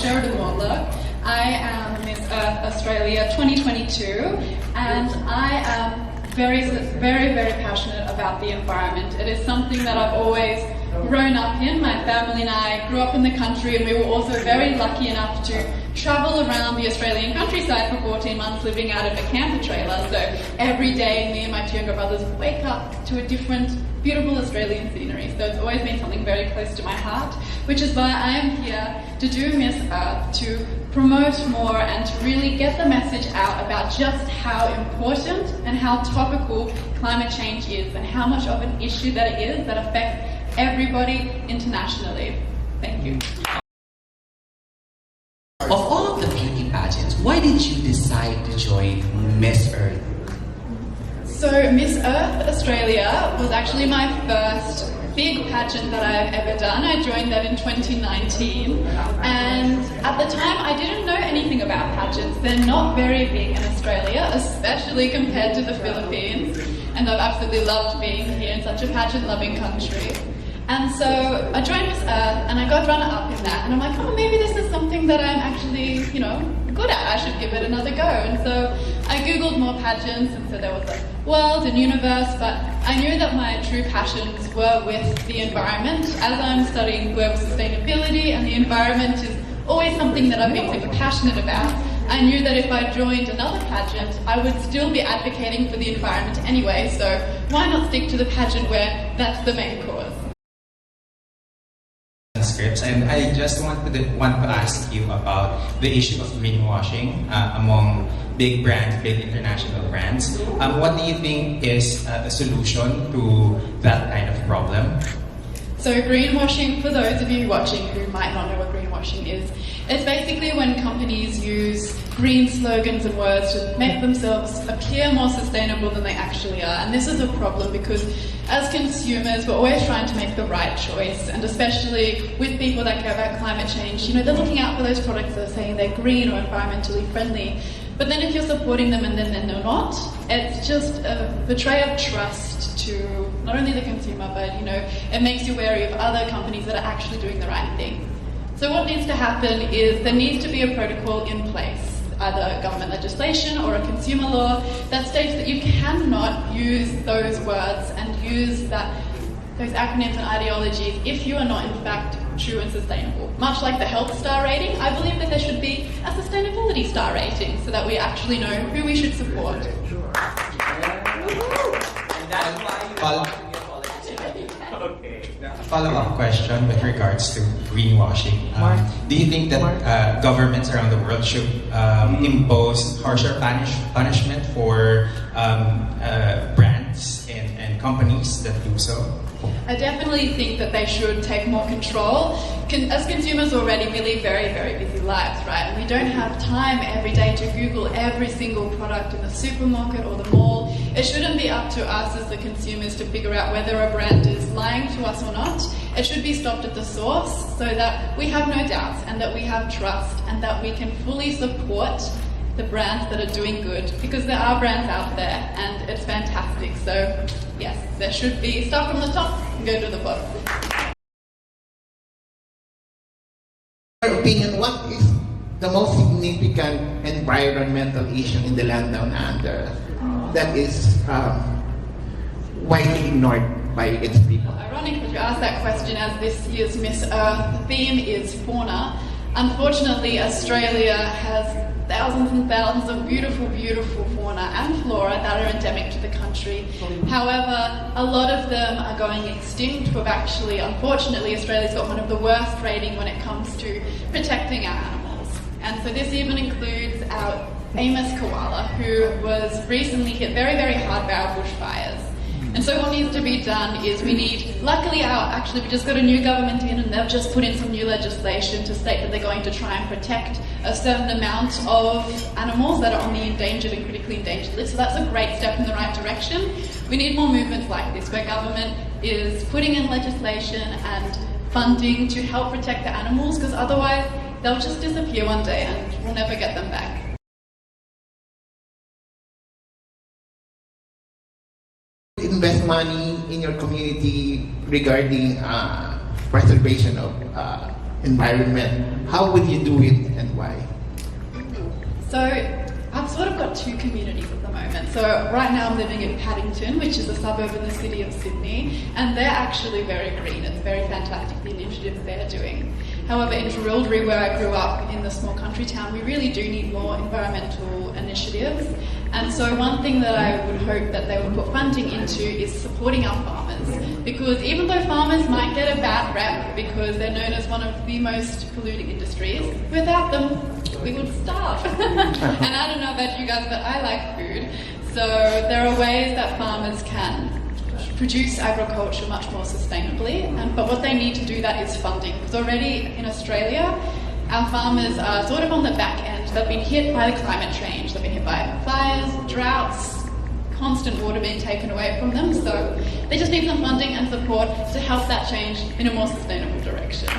Sheridan Mortlock. I am Miss Earth Australia 2022, and I am very, very passionate about the environment. It is something that I've always grown up in. My family and I grew up in the country, and we were also very lucky enough to travel around the Australian countryside for 14 months living out of a camper trailer. So every day me and my two younger brothers wake up to a different beautiful Australian scenery. So it's always been something very close to my heart, which is why I am here to do Miss Earth, to promote more and to really get the message out about just how important and how topical climate change is and how much of an issue that it is that affects everybody internationally. Thank you. Of all of the beauty pageants, why did you decide to join Miss Earth? So Miss Earth Australia was actually my first big pageant that I've ever done. I joined that in 2019, and at the time I didn't know anything about pageants. They're not very big in Australia, especially compared to the Philippines, and I've absolutely loved being here in such a pageant-loving country. And so I joined Miss Earth and I got runner-up in that, and I'm like, oh, maybe this is something that I'm actually, good at. I should give it another go. And so I googled more pageants, and so there was like World and Universe, but I knew that my true passions were with the environment. As I'm studying global sustainability, and the environment is always something that I've been super passionate about, I knew that if I joined another pageant, I would still be advocating for the environment anyway, so why not stick to the pageant where that's the main cause? Scripts, and I just want to ask you about the issue of greenwashing among big brands, big international brands. What do you think is the solution to that kind of problem? So greenwashing, for those of you watching who might not know what greenwashing is, it's basically when companies use green slogans and words to make themselves appear more sustainable than they actually are. And this is a problem because as consumers, we're always trying to make the right choice, and especially with people that care about climate change, they're looking out for those products that are saying they're green or environmentally friendly. But then if you're supporting them and then they're not, it's just a betray of trust to not only the consumer, but it makes you wary of other companies that are actually doing the right thing. So what needs to happen is there needs to be a protocol in place, either government legislation or a consumer law that states that you cannot use those words and use those acronyms and ideologies if you are not in fact true and sustainable. Much like the health star rating, I believe that there should be a sustainability star rating so that we actually know who we should support. Follow-up question with regards to greenwashing. Do you think that governments around the world should impose harsher punishment for brands and companies that do so? I definitely think that they should take more control. As consumers already, we live very, very busy lives, right? And we don't have time every day to Google every single product in the supermarket or the mall. It shouldn't be up to us as the consumers to figure out whether a brand is lying to us or not. It should be stopped at the source so that we have no doubts and that we have trust and that we can fully support the brands that are doing good, because there are brands out there and it's fantastic. So yes, there should be start from the top and go to the bottom. In your opinion, what is the most significant environmental issue in the land down under that is widely ignored by its people? Ironic that you asked that question, as this year's Miss Earth theme is fauna. Unfortunately, Australia has thousands and thousands of beautiful, beautiful fauna and flora that are endemic to the country. However, a lot of them are going extinct. Unfortunately, Australia's got one of the worst rating when it comes to protecting our animals. And so this even includes our Amos koala, who was recently hit very, very hard by our bushfires. And so what needs to be done is luckily we just got a new government in, and they've just put in some new legislation to state that they're going to try and protect a certain amount of animals that are on the endangered and critically endangered list. So that's a great step in the right direction. We need more movements like this, where government is putting in legislation and funding to help protect the animals, because otherwise they'll just disappear one day and we'll never get them back. Invest money in your community regarding preservation of environment, how would you do it and why? So I've sort of got two communities at the moment. So right now I'm living in Paddington, which is a suburb in the city of Sydney, and they're actually very green. It's very fantastic, the initiatives they're doing. However, in Jerilderie, where I grew up in the small country town, we really do need more environmental initiatives. And so one thing that I would hope that they would put funding into is supporting our farmers. Because even though farmers might get a bad rep because they're known as one of the most polluting industries, without them, we would starve. And I don't know about you guys, but I like food. So there are ways that farmers can produce agriculture much more sustainably, but what they need to do that is funding. Because already in Australia, our farmers are sort of on the back end. They've been hit by the climate change. They've been hit by fires, droughts, constant water being taken away from them. So they just need some funding and support to help that change in a more sustainable direction.